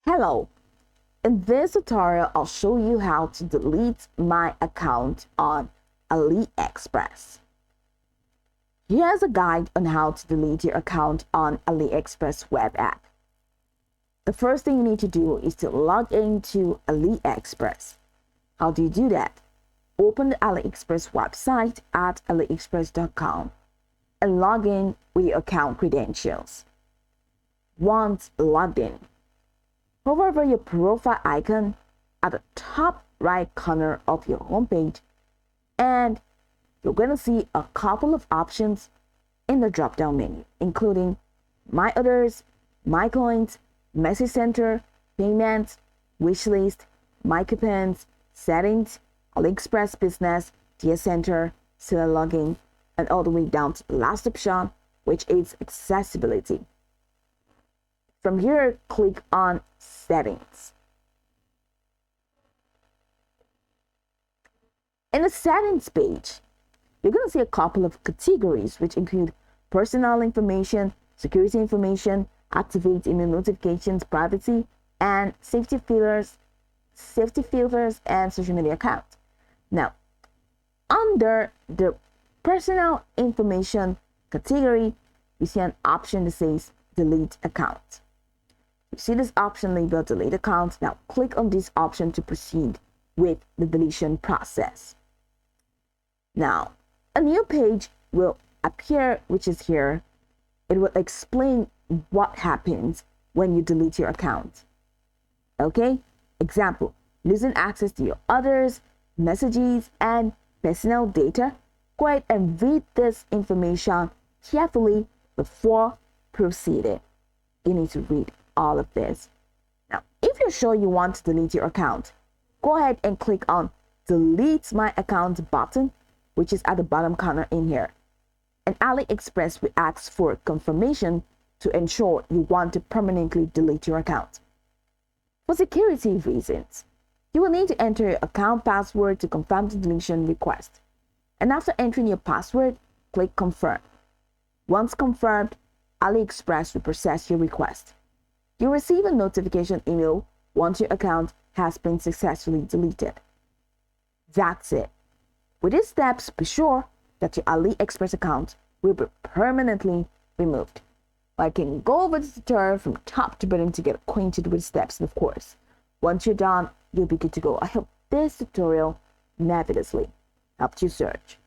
Hello, in this tutorial I'll show you how to delete my account on AliExpress. Here's a guide on how to delete your account on AliExpress web app. The first thing you need to do is to log into AliExpress. How do you do that? Open the AliExpress website at aliexpress.com and log in with your account credentials. Once logged in, hover over your profile icon at the top right corner of your homepage, and you're going to see a couple of options in the drop-down menu, including My Others, My Coins, Message Center, Payments, Wishlist, My Coupons, Settings, AliExpress Business, Tier Center, Seller Login, and all the way down to the last option, which is Accessibility. From here, click on Settings. In the Settings page, you're going to see a couple of categories which include personal information, security information, activate email notifications, privacy, and safety filters, and social media accounts. Now, under the personal information category, you see an option that says delete account. You see this option labeled delete account. Now click on this option to proceed with the deletion process. Now, a new page will appear, which is here. It will explain what happens when you delete your account. Okay, example, losing access to your others, messages, and personal data. Go ahead and read this information carefully before proceeding. You need to read all of this. Now, if you're sure you want to delete your account, go ahead and click on Delete My Account button, which is at the bottom corner in here. And AliExpress will ask for confirmation to ensure you want to permanently delete your account. For security reasons, you will need to enter your account password to confirm the deletion request. And after entering your password, click Confirm. Once confirmed, AliExpress will process your request. You'll receive a notification email once your account has been successfully deleted. That's it. With these steps, be sure that your AliExpress account will be permanently removed. I can go over the tutorial from top to bottom to get acquainted with the steps, and of course, once you're done, you'll be good to go. I hope this tutorial marvelously helped you search.